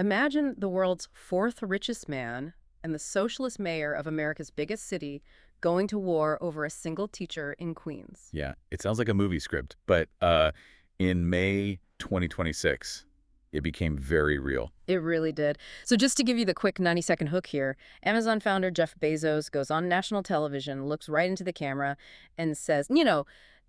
Imagine the world's fourth richest man and the socialist mayor of America's biggest city going to war over a single teacher in Queens. Yeah, it sounds like a movie script, but in May 2026, it became very real. It really did. So just to give you the quick 90-second hook here, Amazon founder Jeff Bezos goes on national television, looks right into the camera, and says,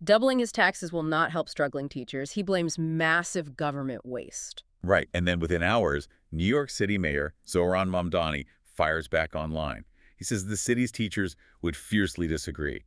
doubling his taxes will not help struggling teachers. He blames massive government waste. Right, and then within hours, New York City Mayor Zohran Mamdani fires back online. He says the city's teachers would fiercely disagree.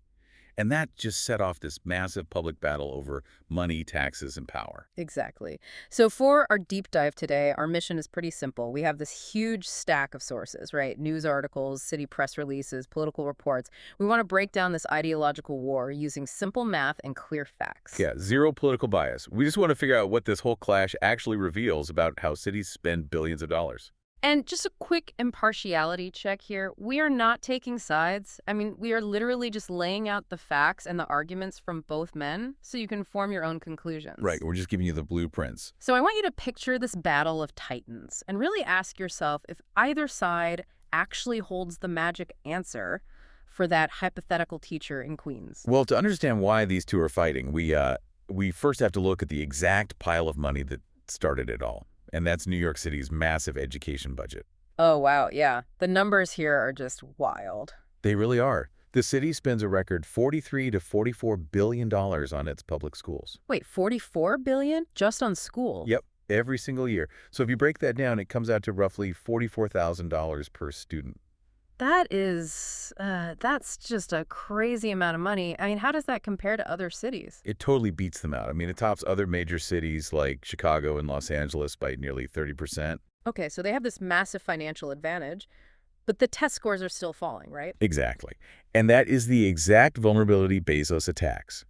And that just set off this massive public battle over money, taxes, and power. Exactly. So for our deep dive today, our mission is pretty simple. We have this huge stack of sources, right? News articles, city press releases, political reports. We want to break down this ideological war using simple math and clear facts. Yeah, zero political bias. We just want to figure out what this whole clash actually reveals about how cities spend billions of dollars. And just a quick impartiality check here. We are not taking sides. I mean, we are literally just laying out the facts and the arguments from both men so you can form your own conclusions. Right, we're just giving you the blueprints. So I want you to picture this battle of titans and really ask yourself if either side actually holds the magic answer for that hypothetical teacher in Queens. Well, to understand why these two are fighting, we first have to look at the exact pile of money that started it all. And that's New York City's massive education budget. Oh, wow, yeah. The numbers here are just wild. They really are. The city spends a record $43 to $44 billion on its public schools. Wait, 44 billion just on school? Yep, every single year. So if you break that down, it comes out to roughly $44,000 per student. That's just a crazy amount of money. I mean, how does that compare to other cities? It totally beats them out. I mean, it tops other major cities like Chicago and Los Angeles by nearly 30%. Okay, so they have this massive financial advantage, but the test scores are still falling, right? Exactly. And that is the exact vulnerability Bezos attacks.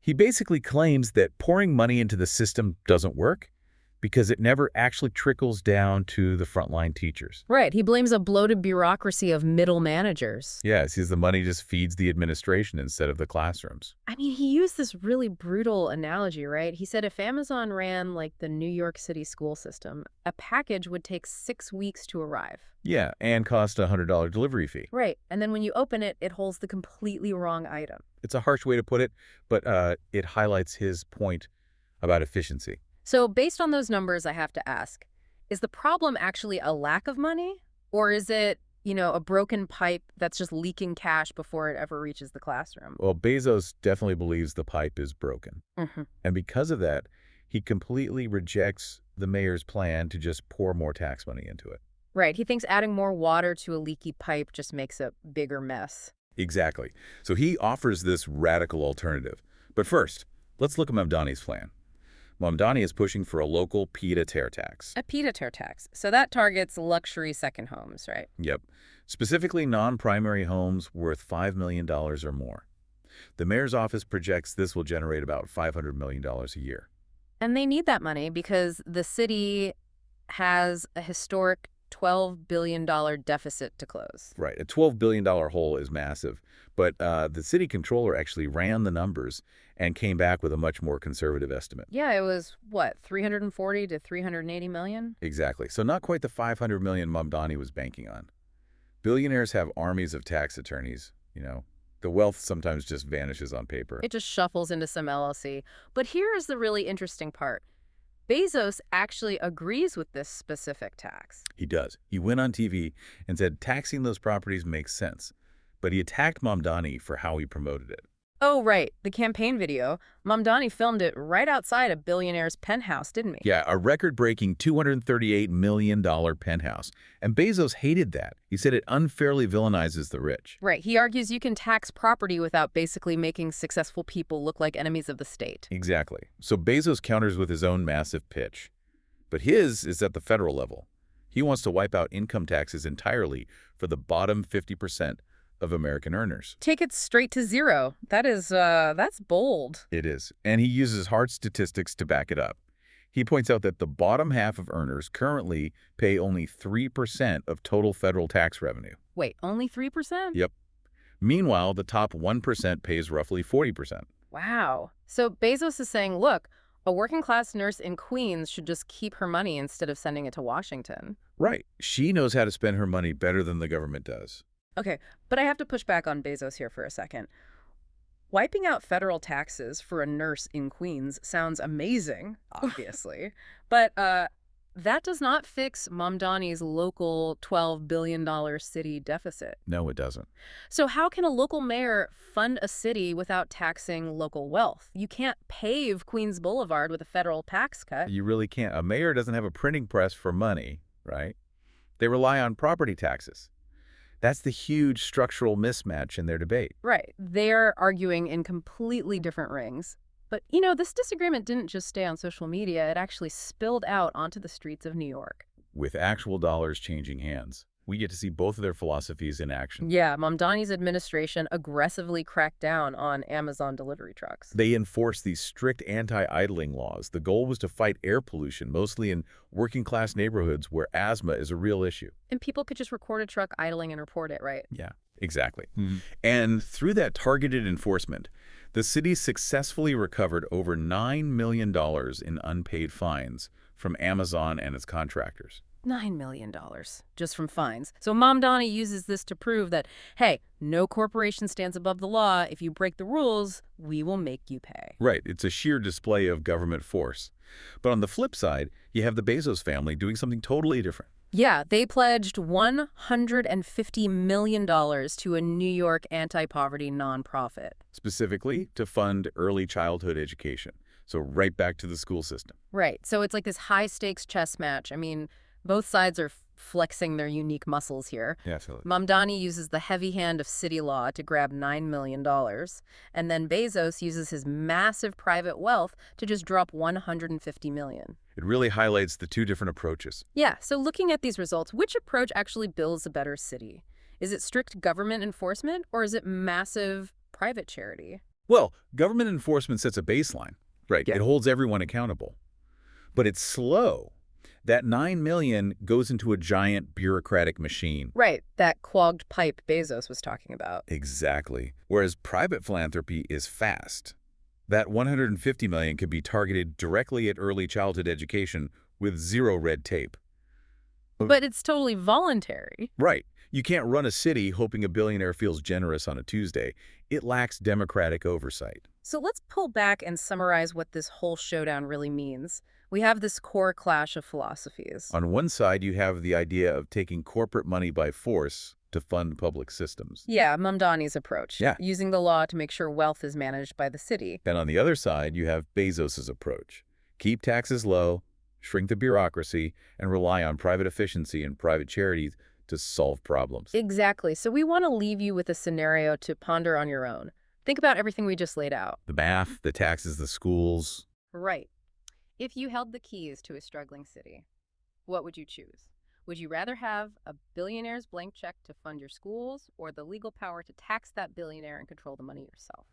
He basically claims that pouring money into the system doesn't work because it never actually trickles down to the frontline teachers. Right. He blames a bloated bureaucracy of middle managers. Yeah, he says the money just feeds the administration instead of the classrooms. I mean, he used this really brutal analogy, right? He said if Amazon ran like the New York City school system, a package would take 6 weeks to arrive. Yeah, and cost a $100 delivery fee. Right. And then when you open it, it holds the completely wrong item. It's a harsh way to put it, but it highlights his point about efficiency. So based on those numbers, I have to ask, is the problem actually a lack of money? Or is it, a broken pipe that's just leaking cash before it ever reaches the classroom? Well, Bezos definitely believes the pipe is broken. Mm-hmm. And because of that, he completely rejects the mayor's plan to just pour more tax money into it. Right. He thinks adding more water to a leaky pipe just makes a bigger mess. Exactly. So he offers this radical alternative. But first, let's look at Mamdani's plan. Mamdani is pushing for a local pied-à-terre tax. A pied-à-terre tax. So that targets luxury second homes, right? Yep. Specifically non-primary homes worth $5 million or more. The mayor's office projects this will generate about $500 million a year. And they need that money because the city has a historic $12 billion deficit to close. Right. A $12 billion hole is massive. But the city controller actually ran the numbers and came back with a much more conservative estimate. Yeah, it was, what, 340 to 380 million? Exactly. So not quite the 500 million Mamdani was banking on. Billionaires have armies of tax attorneys, The wealth sometimes just vanishes on paper. It just shuffles into some LLC. But here is the really interesting part. Bezos actually agrees with this specific tax. He does. He went on TV and said taxing those properties makes sense. But he attacked Mamdani for how he promoted it. Oh, right. The campaign video. Mamdani filmed it right outside a Billionaire's penthouse, didn't he? Yeah, a record-breaking $238 million penthouse. And Bezos hated that. He said it unfairly villainizes the rich. Right. He argues you can tax property without basically making successful people look like enemies of the state. Exactly. So Bezos counters with his own massive pitch. But his is at the federal level. He wants to wipe out income taxes entirely for the bottom 50% of American earners. Take it straight to zero. That's bold. It is. And he uses hard statistics to back it up. He points out that the bottom half of earners currently pay only 3% of total federal tax revenue. Wait, only 3%? Yep. Meanwhile, the top 1% pays roughly 40%. Wow. So Bezos is saying, look, A working-class nurse in Queens should just keep her money instead of sending it to Washington. Right. She knows how to spend her money better than the government does. Okay, but I have to push back on Bezos here for a second. Wiping out federal taxes for a nurse in Queens sounds amazing, obviously. But that does not fix Mamdani's local $12 billion city deficit. No, it doesn't. So how can a local mayor fund a city without taxing local wealth? You can't pave Queens Boulevard with a federal tax cut. You really can't. A mayor doesn't have a printing press for money, right? They rely on property taxes. That's the huge structural mismatch in their debate. Right. They're arguing in completely different rings. But, this disagreement didn't just stay on social media. It actually spilled out onto the streets of New York. With actual dollars changing hands, we get to see both of their philosophies in action. Yeah, Mamdani's administration aggressively cracked down on Amazon delivery trucks. They enforced these strict anti-idling laws. The goal was to fight air pollution, mostly in working-class neighborhoods where asthma is a real issue. And people could just record a truck idling and report it, right? Yeah, exactly. And through that targeted enforcement, the city successfully recovered over $9 million in unpaid fines from Amazon and its contractors. $9 million just from fines. So Mamdani uses this to prove that, hey, no corporation stands above the law. If you break the rules, we will make you pay. Right. It's a sheer display of government force. But on the flip side, you have the Bezos family doing something totally different. Yeah, they pledged $150 million to a New York anti-poverty nonprofit. Specifically to fund early childhood education. So right back to the school system. Right. So it's like this high-stakes chess match. I mean, both sides are flexing their unique muscles here. Yeah, absolutely. Mamdani uses the heavy hand of city law to grab $9 million, and then Bezos uses his massive private wealth to just drop $150 million. It really highlights the two different approaches. Yeah, so looking at these results, which approach actually builds a better city? Is it strict government enforcement, or is it massive private charity? Well, government enforcement sets a baseline. Right. Yeah. It holds everyone accountable. But it's slow. That $9 million goes into a giant bureaucratic machine. Right, that clogged pipe Bezos was talking about. Exactly. Whereas private philanthropy is fast. That $150 million could be targeted directly at early childhood education with zero red tape. But it's totally voluntary. Right. You can't run a city hoping a billionaire feels generous on a Tuesday. It lacks democratic oversight. So let's pull back and summarize what this whole showdown really means. We have this core clash of philosophies. On one side, you have the idea of taking corporate money by force to fund public systems. Yeah, Mamdani's approach. Yeah. Using the law to make sure wealth is managed by the city. And on the other side, you have Bezos's approach. Keep taxes low, shrink the bureaucracy, and rely on private efficiency and private charities to solve problems. Exactly. So we want to leave you with a scenario to ponder on your own. Think about everything we just laid out. The math, the taxes, the schools. Right. If you held the keys to a struggling city, what would you choose? Would you rather have a billionaire's blank check to fund your schools or the legal power to tax that billionaire and control the money yourself?